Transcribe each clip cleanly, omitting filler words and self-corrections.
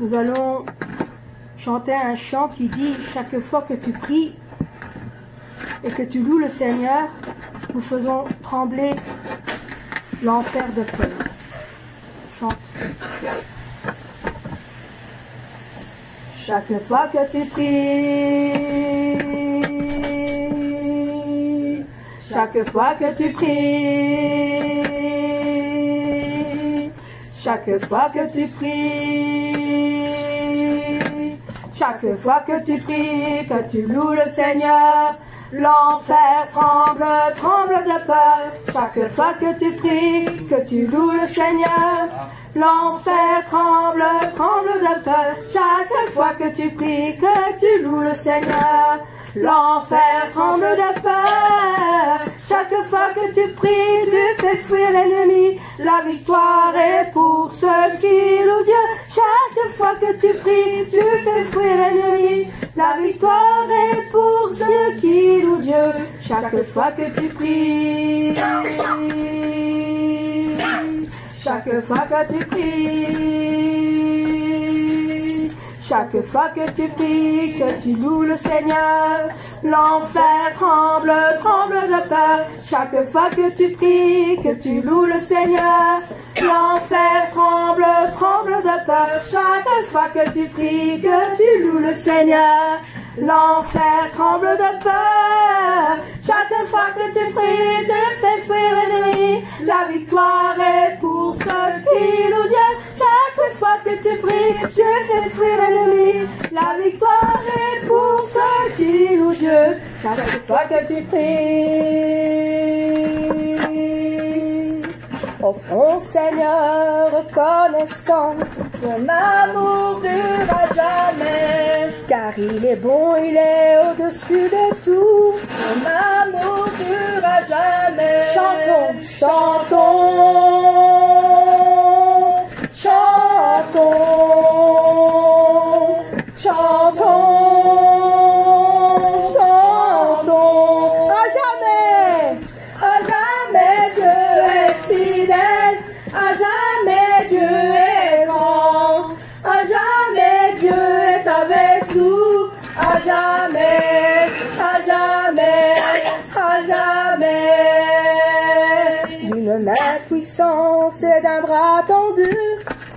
Nous allons chanter un chant qui dit « Chaque fois que tu pries et que tu loues le Seigneur, nous faisons trembler l'enfer de peur. » Chante. Chaque fois que tu pries, chaque fois que tu pries, chaque fois que tu pries, chaque fois que tu pries, que tu loues le Seigneur, l'enfer tremble, tremble de peur. Chaque fois que tu pries, que tu loues le Seigneur, l'enfer tremble, tremble de peur. Chaque fois que tu pries, que tu loues le Seigneur, l'enfer tremble de peur. Chaque fois que tu pries, tu fais fuir l'ennemi. La victoire est pour ceux qui louent Dieu. Chaque fois que tu pries, tu fais fuir l'ennemi. La victoire est pour ceux qui louent Dieu. Chaque fois que tu pries, chaque fois que tu pries, chaque fois que tu pries, que tu loues le Seigneur, l'enfer tremble, tremble de peur. Chaque fois que tu pries, que tu loues le Seigneur, l'enfer tremble, tremble de peur. Chaque fois que tu pries, que tu loues le Seigneur, l'enfer tremble de peur. Chaque fois que tu pries, tu fais fuir l'ennemi. La victoire est pour ceux qui louent Dieu. Chaque fois que tu pries, tu fais fuir l'ennemi. La victoire est pour ceux qui louent Dieu. Chaque fois que tu pries, offrons Seigneur reconnaissance. Ton amour durera jamais, car il est bon, il est au-dessus de tout. Ton amour durera jamais. Chantons, chantons, chantons, chantons, chantons. À jamais Dieu est fidèle, à jamais Dieu est grand, à jamais Dieu est avec nous, à jamais, à jamais, à jamais. D'une main puissance et d'un bras tendu,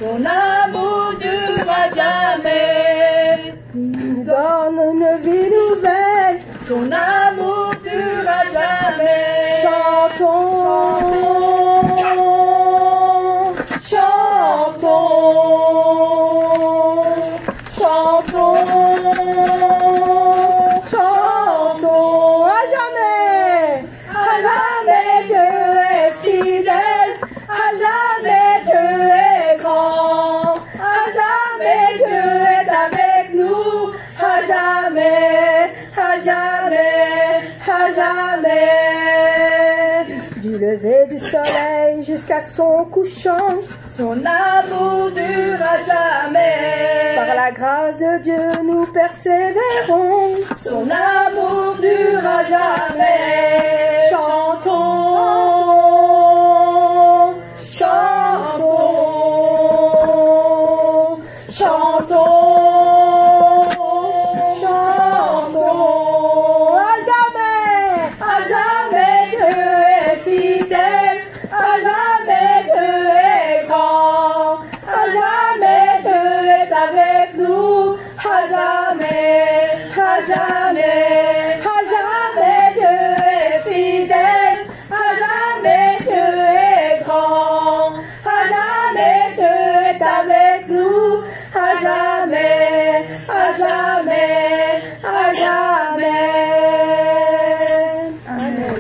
son amour durera jamais. Il nous donne une vie nouvelle, son amour durera jamais. Chantons, chantons, chantons, chantons. À jamais Dieu est fidèle, à jamais Dieu est grand, à jamais Dieu est avec nous, à jamais, à jamais, à jamais. Du lever du soleil jusqu'à son couchant, son amour durera jamais. Par la grâce de Dieu nous persévérons, son amour durera jamais. Chantons, chantons, chantons, chantons. À jamais Dieu est fidèle, à jamais Dieu est grand, à jamais Dieu est avec nous, à jamais, à jamais, à jamais Dieu est fidèle, à jamais Dieu est grand, à jamais Dieu est avec nous, à jamais, à jamais, à jamais. Amen.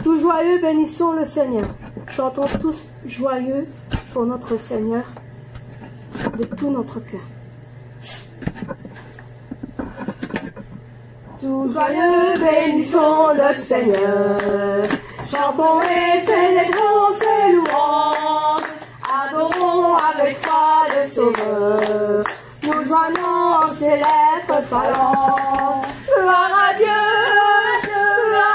Tout joyeux, bénissons le Seigneur. Chantons tous joyeux pour notre Seigneur de tout notre cœur. Tout joyeux, bénissons le Seigneur. Chantons et célébrons ses louanges. Adorons avec foi le Sauveur. Nous joignons en céleste phalange. Gloire à Dieu, gloire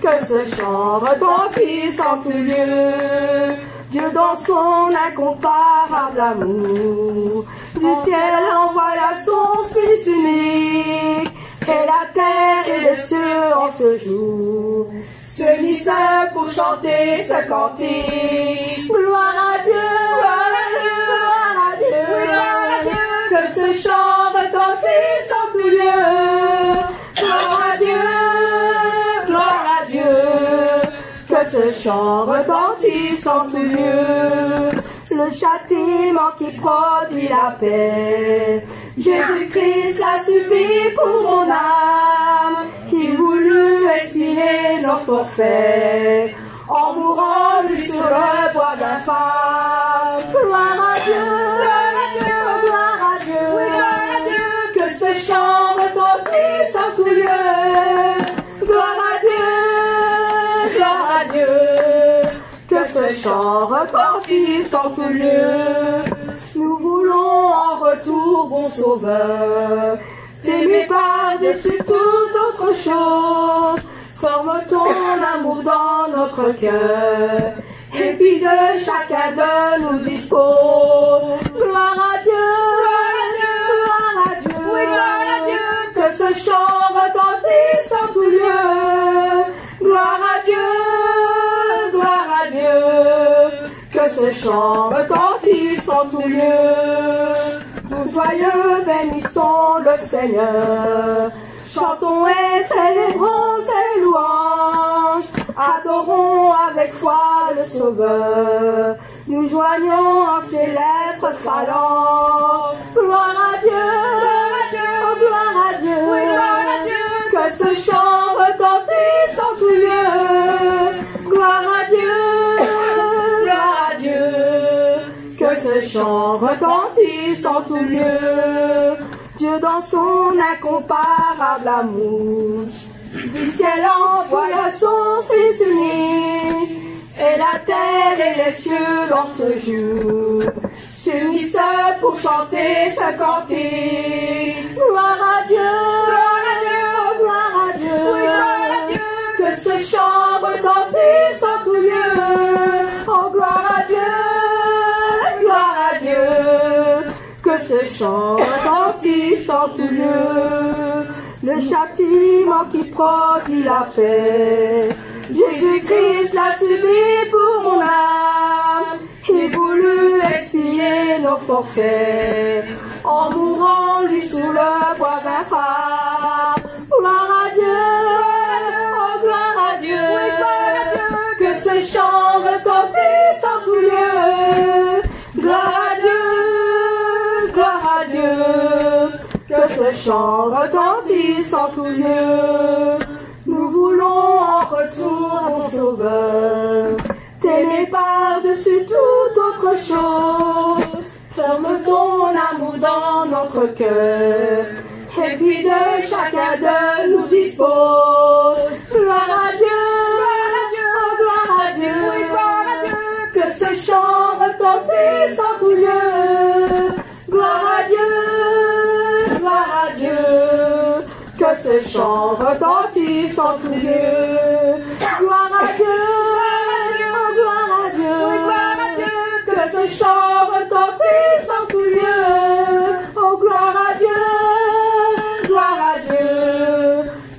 que ce chant retentisse en tout lieu. Dieu dans son incomparable amour, du ciel envoya son Fils unique, et la terre et les cieux en ce jour s'unissent pour chanter ce cantique. Gloire à Dieu, gloire à Dieu, gloire à Dieu, gloire à Dieu, que ce chant retentisse en tout lieu. Gloire à Dieu, gloire à Dieu, que ce chant retentisse en tout lieu. Le châtiment qui produit la paix, Jésus-Christ l'a subi pour mon âme. Il voulut expier nos forfaits en mourant lui sur le bois d'infâme. Gloire à Dieu, gloire à Dieu, gloire à Dieu, gloire à Dieu, que ce chant retentisse en tout lieu. Gloire à Dieu, gloire à Dieu, que ce chant retentisse en tout lieu. Nous voulons en retour, bon Sauveur, t'aimer par-dessus toute autre chose. Forme ton amour dans notre cœur, et puis de chacun de nous dispose. Gloire à Dieu, gloire à Dieu, gloire à Dieu, oui, gloire à Dieu, que ce chant retentisse en tout lieu. Gloire à Dieu, gloire à Dieu, que ce chant retentisse en tout lieu. Nous joyeux bénissons le Seigneur, chantons et célébrons ses louanges, adorons avec foi le Sauveur, nous joignons en ses lettres phalanges. Gloire à Dieu, oh gloire à Dieu, oui, gloire à Dieu, que ce chant retentisse en tout lieu. Gloire à Dieu, gloire à Dieu, que ce chant retentisse en tout lieu. Dieu dans son incomparable amour, du ciel envoya son Fils unique, et la terre et les cieux dans ce jour s'unissent pour chanter ce cantique. Gloire à Dieu, oh gloire à Dieu, oui, gloire à Dieu, que ce chant retentisse en tout lieu. Oh gloire à Dieu, gloire à Dieu, que ce chant retentisse en tout lieu. Le châtiment qui produit la paix, Jésus-Christ l'a subi pour mon âme. Il voulut expier nos forfaits en mourant lui sous le bois infâme. Gloire à Dieu, oh gloire à Dieu, oui, gloire à Dieu, que ce chant retentisse en tout lieu. Gloire à Dieu, gloire à Dieu, que ce chant retentisse en tout lieu. Nous voulons en retour, mon Sauveur, t'aimer par-dessus toute autre chose. Ferme ton amour dans notre cœur, et puis de chacun de nous dispose. Gloire à Dieu, oh gloire à Dieu, oui, gloire à Dieu, que ce chant retentisse en tout lieu. Gloire à Dieu, gloire à Dieu, que ce chant retentisse en tout lieu. Gloire à Dieu, oh gloire à Dieu, oui, gloire à Dieu, que ce chant retentisse en tout lieu. Oh gloire à Dieu,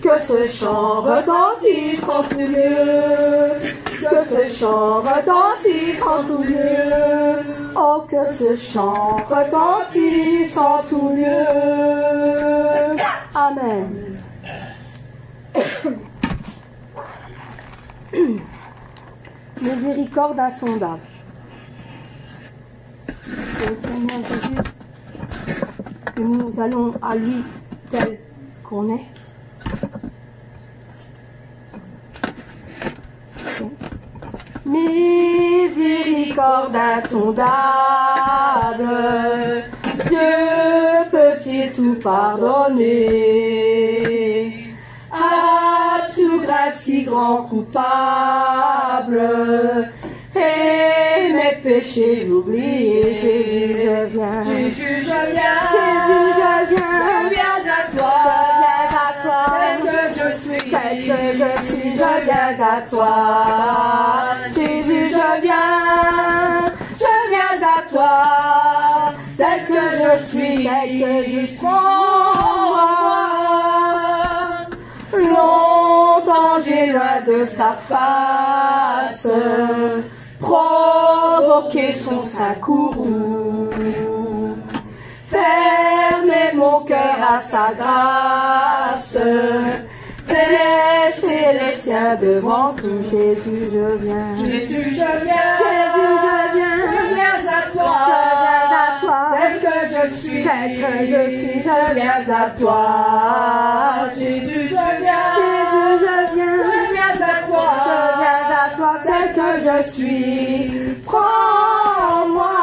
que ce chant retentisse en tout lieu. Que ce chant retentisse en tout lieu. Oh, que ce chant retentisse en tout lieu. Amen. Miséricorde insondable. C'est le Seigneur Jésus que nous allons à lui tel qu'on est. Miséricorde insondable, Dieu peut-il tout pardonner? Absoudre un si grand coupable et mes péchés oubliés. Jésus, je viens. Jésus, je viens. Jésus, je viens. Je viens à toi. Je viens à toi. je suis, tel que je suis, je viens à toi. Jésus, je viens à toi, tel que je suis, prends-moi. Longtemps j'ai loin de sa face, provoqué son saint courroux, fermer mon cœur à sa grâce, laisser les siens devant tout. Jésus, je viens. Jésus, je viens. Jésus, je viens. Je viens à toi. Je viens à toi. Tel que je suis. Tel que je suis, je viens à toi. Jésus, je viens. Jésus, je viens. Je viens à toi. Je viens à toi, tel que je suis. Prends-moi.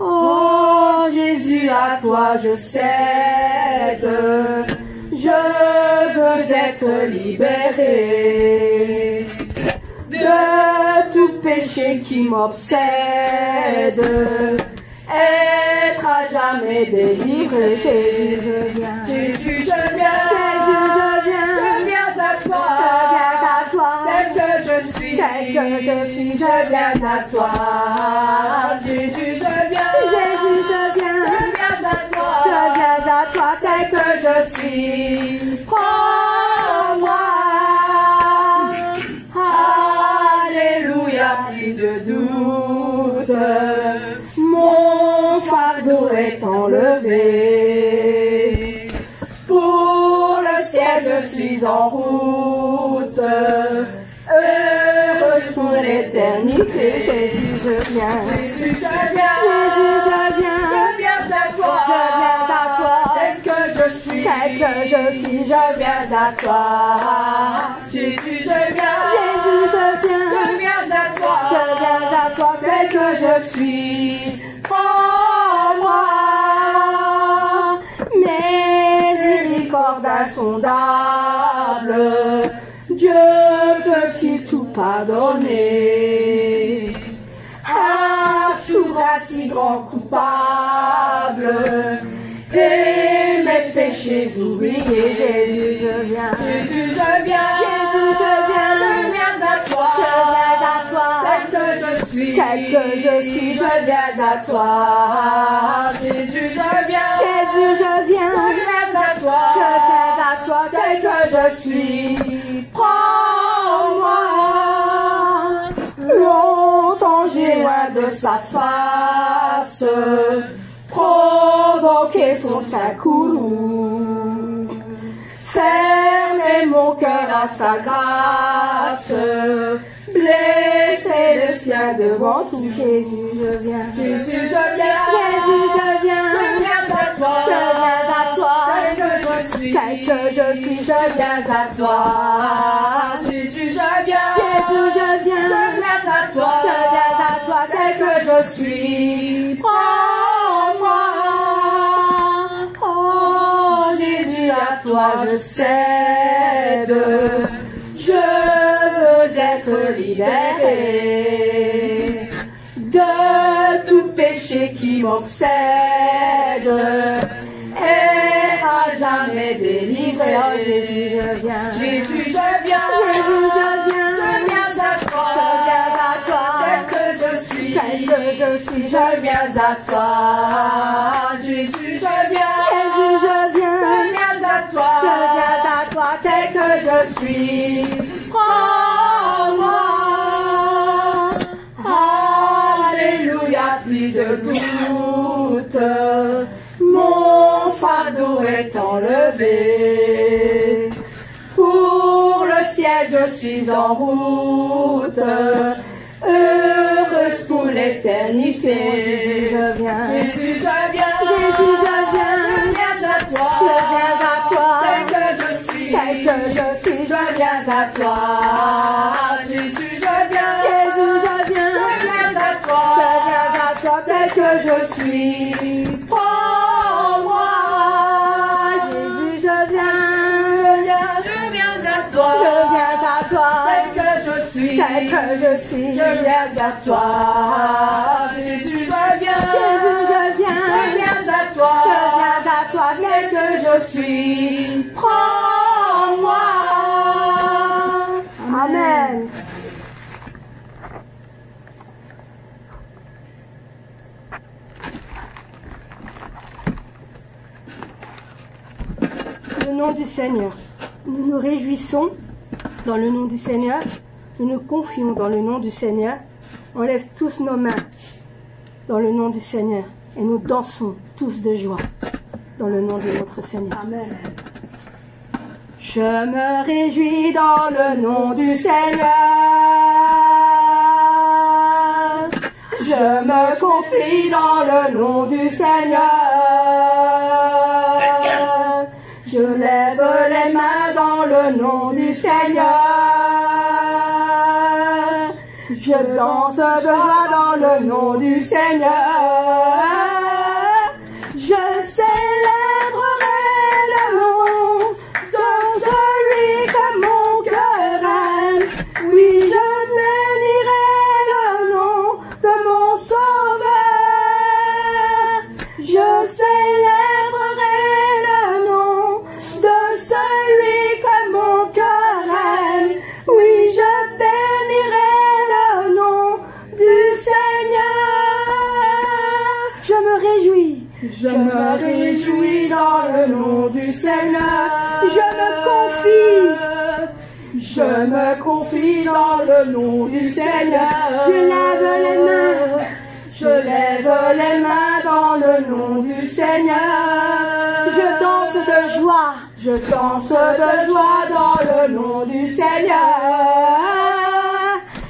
Oh Jésus, à toi je cède. Je veux être libéré de tout péché qui m'obsède, être à jamais délivré. Jésus, je viens. Jésus, je viens. Jésus, je viens. Je viens à toi. Je viens à toi. Tel que je suis. Tel que je suis, je viens à toi. Jésus, je viens. Jésus, je viens. Je viens à toi. Je viens à toi, tel que je suis. Prends-moi. Alléluia, plus de doute. Mon fardeau est enlevé. Pour le ciel, je suis en route. Heureuse pour l'éternité. Jésus, je viens. Jésus, je viens. Jésus, je viens. Je viens à toi. Je viens à toi. Tel que je suis. Tel que je suis, je viens à toi. Jésus, je viens. Jésus, je viens. Je viens à toi. Je viens à toi, tel que je suis. Prends-moi. Miséricorde insondable, Dieu peut-il tout pardonner? Un souverain si grand coupable, et mes péchés oubliés. Jésus, je viens. Jésus, je viens. Jésus, je viens. Je viens à toi. Je viens à toi. Tel que je suis. Tel que je suis, je viens à toi. Jésus, je viens. Jésus, je viens. Je viens à toi. Je viens à toi, tel que je suis. Prends-moi. Longtemps j'ai loin de sa face, provoqué son saint courroux, fermer mon cœur à sa grâce, blesser le sien devant tout. Jésus, je viens. Jésus, je viens. Jésus, je viens. Je viens à toi. Je viens à toi. Tel que je suis. Tel que je suis, je viens à toi. Jésus, je viens. Jésus, je viens. Je viens à toi. Je viens à toi, tel que je suis. Prends-moi. Oh Jésus, à toi je cède. Je veux être libéré de tout péché qui m'obsède, et à jamais délivré. Oh Jésus, je viens. Jésus, je viens. Jésus, je viens. Je viens à toi. Je viens à toi. Tel que je suis. Tel que je suis, je viens à toi. Jésus, je viens. Jésus, je viens. Je viens à toi. Je viens à toi, tel que je suis. Prends-moi. Alléluia, plus de doute. Mon fardeau est enlevé. Pour le ciel, je suis en route. Heureuse pour l'éternité. Jésus, je viens. Jésus, je viens. Jésus, je viens. Je viens à toi. Je viens à toi. Tel que je suis. Tel que je suis, je viens à toi. Jésus, je viens. Jésus, je viens. Je viens à toi. Je viens à toi, tel que je suis. Prends-moi. Jésus, je viens. Je viens à toi. Je viens à toi. Tel que je suis. Tel que je suis. Je viens à toi. Jésus, je viens. Jésus, je viens. Je viens à toi. Je viens à toi. toi tel que je suis. Prends-moi. Amen. Le nom du Seigneur. Nous nous réjouissons dans le nom du Seigneur. Nous nous confions dans le nom du Seigneur. On lève tous nos mains dans le nom du Seigneur et nous dansons tous de joie dans le nom de notre Seigneur. Amen. Je me réjouis dans le nom du Seigneur. Je me confie dans le nom du Seigneur. Je lève les mains dans le nom du Seigneur. Je danse de joie dans le nom du Seigneur. Je célébrerai le nom de celui que mon cœur aime. Oui, je bénirai le nom de mon Sauveur. Je célébrerai le nom de celui que mon cœur aime. Oui, je bénirai le nom du Seigneur. Je me réjouis. Je me réjouis dans le nom du Seigneur. Je me confie dans le nom du Seigneur. Je lève les mains. Je lève les mains dans le nom du Seigneur. Je danse de joie. Je danse de joie dans le nom du Seigneur.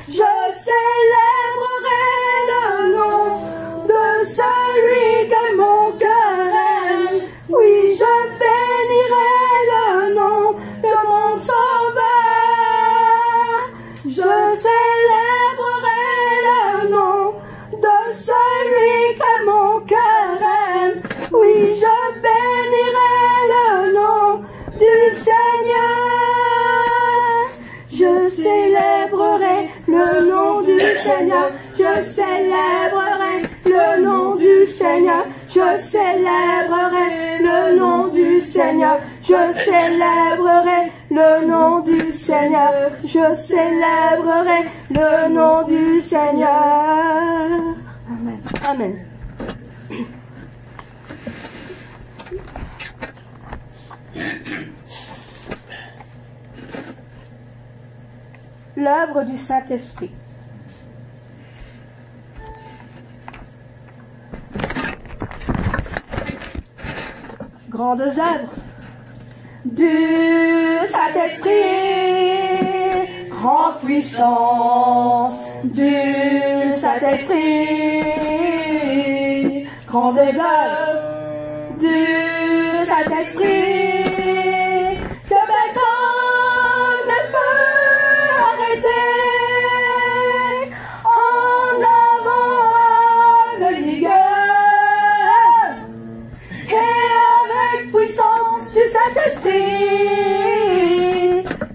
Je célébrerai le nom de celui que mon cœur aime. Oui, je bénirai le nom de mon Sauveur. Je célébrerai le nom de celui que mon cœur aime. Oui, je bénirai le nom du Seigneur. Je célébrerai le nom du Seigneur. Je célébrerai le nom du Seigneur. Je célébrerai le nom du Seigneur. Je célébrerai le nom du Seigneur. Je célébrerai le nom du Seigneur. Amen. Amen. L'œuvre du Saint-Esprit. Grandes œuvres du Saint-Esprit, grande puissance du Saint-Esprit, grandes œuvres du Saint-Esprit, que personne ne peut arrêter. En avant avec vigueur et avec puissance du Saint-Esprit,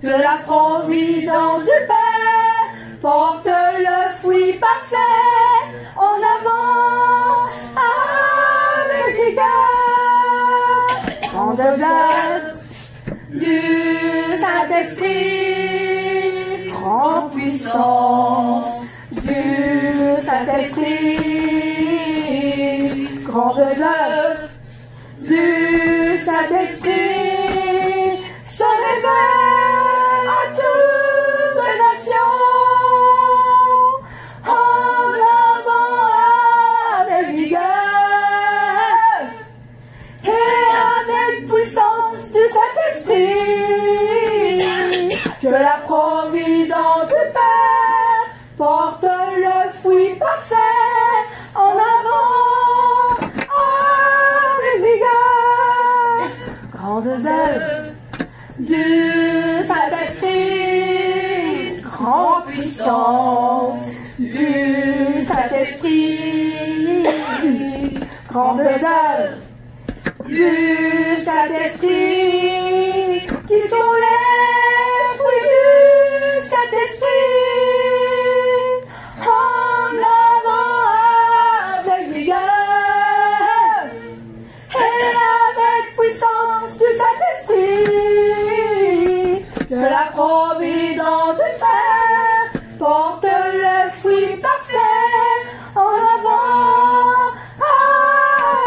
que la providence du Père porte le fruit parfait. En avant avec vigueur, grandes œuvres du Saint-Esprit, grande puissance du Saint-Esprit, grandes œuvres du Saint-Esprit, se révèle à toute nation. En avant avec vigueur et avec puissance du Saint-Esprit, que la providence du Père porte le fruit parfait. En avant avec vigueur, grandes œuvres du Saint-Esprit, grande puissance du Saint-Esprit, grandes œuvres du Saint-Esprit, qui sont les fruits du Saint-Esprit. En avant avec vigueur et avec la providence fait, porte le fruit parfait, en avant,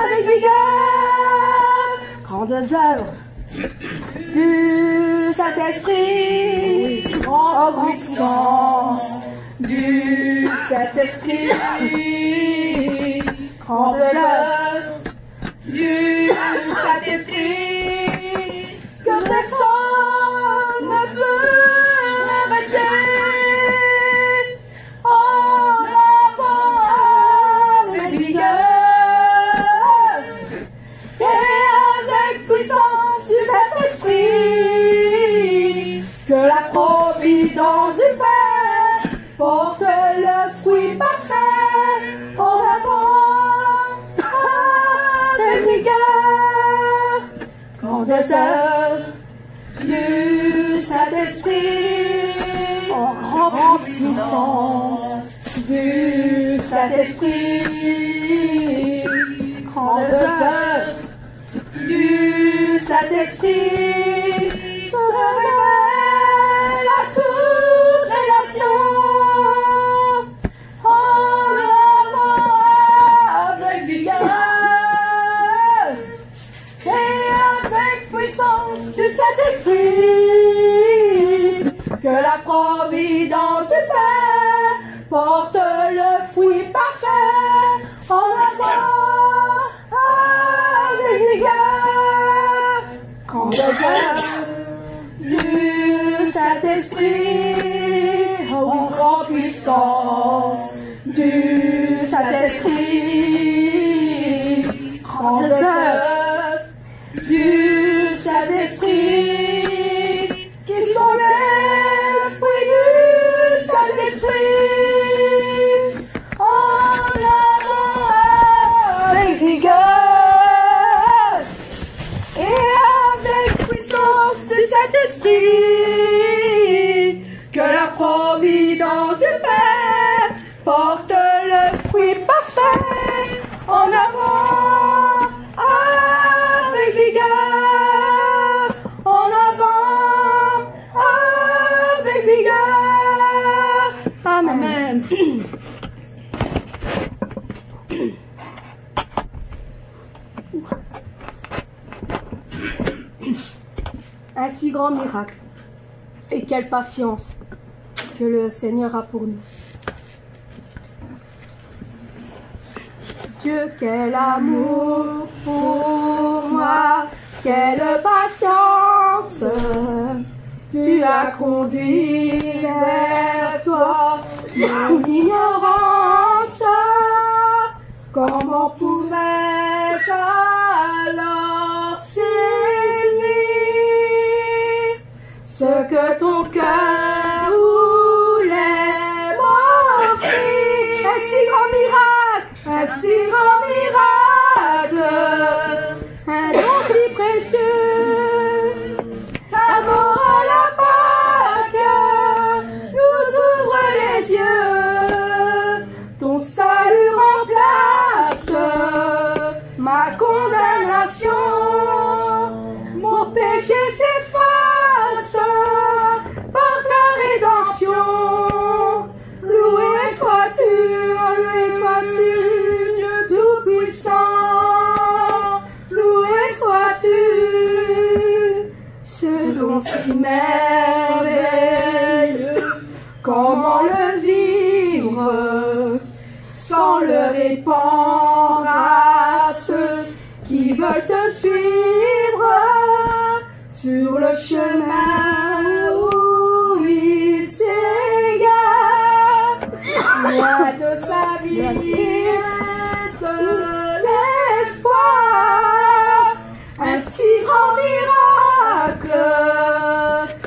avec vigueur. Grandes œuvres du Saint-Esprit, en puissance du Saint-Esprit, grandes œuvres du Saint-Esprit, que personne ne peut arrêter. En avant avec vigueur et avec puissance du Saint-Esprit, que la providence du Père porte le fruit parfait en avant avec vigueur. Grandes œuvres du Saint-Esprit, en grande puissance du Saint-Esprit, grandes œuvres du Saint-Esprit se révèlent à toutes les nations. En avant avec vigueur et avec puissance du Saint-Esprit, que la providence du Père porte le fruit parfait en avant avec vigueur. Grandes œuvres du Saint-Esprit, en grande puissance du Saint-Esprit, grandes œuvres du Saint-Esprit, qui sont les fruits du Saint-Esprit, en avant avec vigueur et avec puissance du Saint-Esprit, que la providence du Père porte le fruit parfait en avant avec vigueur, en avant avec vigueur. Amen. Un si grand miracle, et quelle patience que le Seigneur a pour nous. Dieu, quel amour pour moi, quelle patience, tu as conduit vers toi mon ignorance. Comment pouvais-je alors saisir ce que ton cœur voulait m'offrir? Un si grand miracle, un si grand miracle, un don si précieux. Avant la Pâque nous ouvre les yeux, ton salut remplace ma condamnation, mon péché s'efface par ta rédemption. Loué sois-tu, Dieu Tout-Puissant, loué sois-tu, ce don si merveilleux, comment le vivre sans le répandre à ceux qui veulent te suivre sur le chemin où ils s'égarent, loin de sa vie de l'espoir. Un si grand miracle,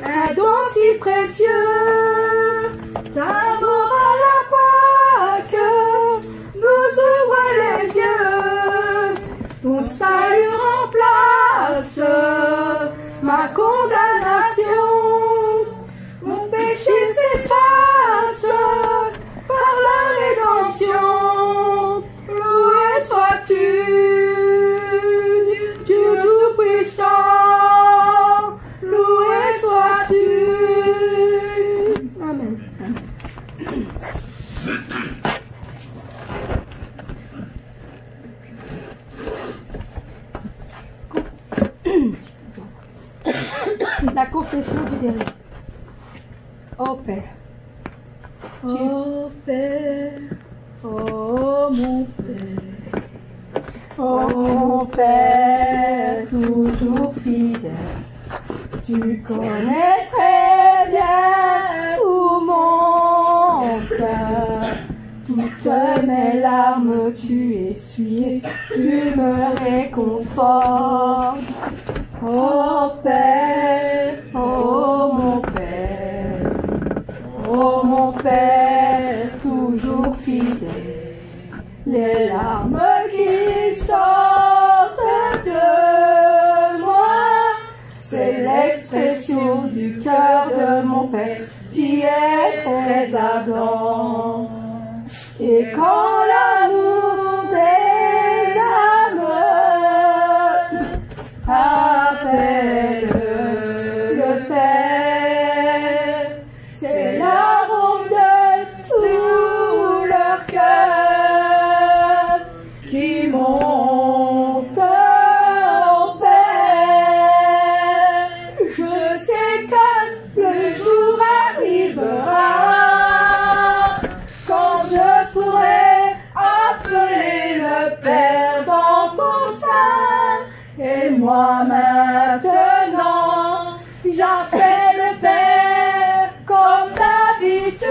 un don si précieux, d'abord à la Pâque nous ouvre les yeux, ton salut remplace ma condamnation, mon péché s'efface par la rédemption. Loué sois-tu, Dieu Tout-Puissant, loué sois-tu, Ô Père. Ô Père, ô mon Père, Oh mon Père, toujours fidèle, tu connais très bien tout mon cœur. Toutes mes larmes tu essuyes, tu me réconfortes. Oh Père, oh mon Père, oh mon Père, toujours fidèle. Les larmes qui sortent de moi, c'est l'expression du cœur de mon Père qui est très ardent. Et quand l'amour des âmes appelle le Père, c'est l'arôme de tout leur cœur qui monte au Père. Je sais que le jour arrivera quand je pourrai appeler le Père dans ton sein. Et moi maintenant, j'appelle le Père comme d'habitude.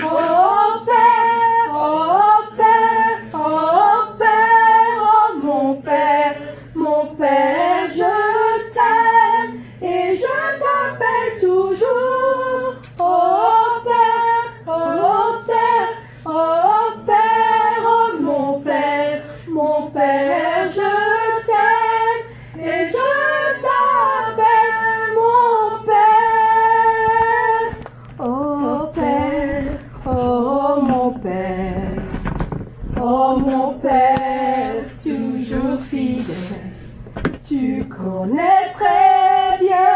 Oh Père, oh Père, oh Père, oh mon Père, je t'aime et je t'appelle toujours. Oh Père, oh Père, oh Père, oh mon Père, je t'aime et je t'appelle mon Père. Oh Père, oh mon Père, toujours fidèle, tu connais très bien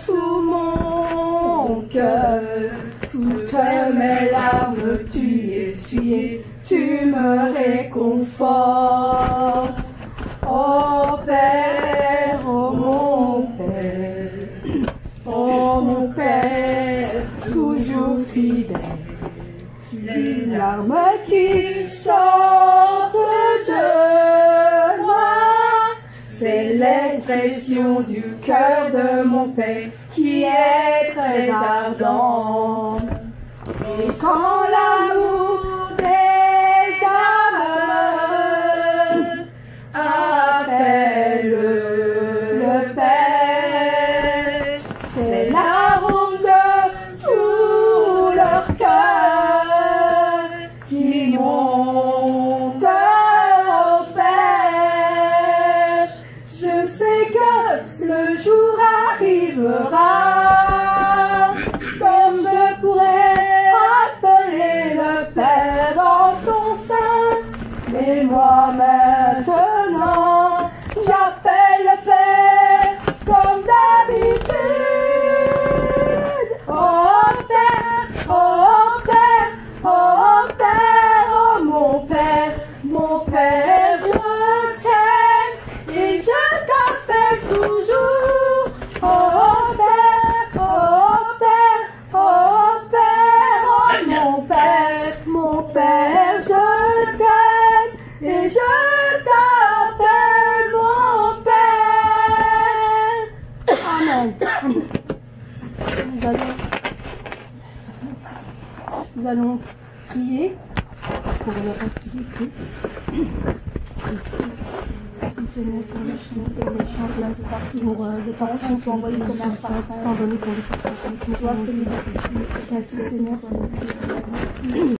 tout mon cœur. Toutes mes larmes tu essuyes, tu me réconfortes. Oh Père, oh mon Père, toujours fidèle. Les larmes qui sortent de moi, c'est l'expression du cœur de mon Père qui est très ardent. Et quand l'amour des âmes appelle le Père, c'est l'arôme de tout leur cœur qui monte au Père. Je sais que le jour arrivera quand je pourrai appeler le Père dans son sein. Mais moi maintenant, j'appelle le Père comme d'habitude. Oh Père, oh Père, oh Père, oh mon Père, je t'aime et je t'appelle toujours. Oh Père, oh Père, oh Père, oh mon Père, je t'aime et je t'appelle mon Père. Amen. Nous allons prier pour le reste du culte. Merci Seigneur pour les chants, pour le parfum qu'on envoie comme un parfum, t'en donner pour le parfum. Merci Seigneur. Merci.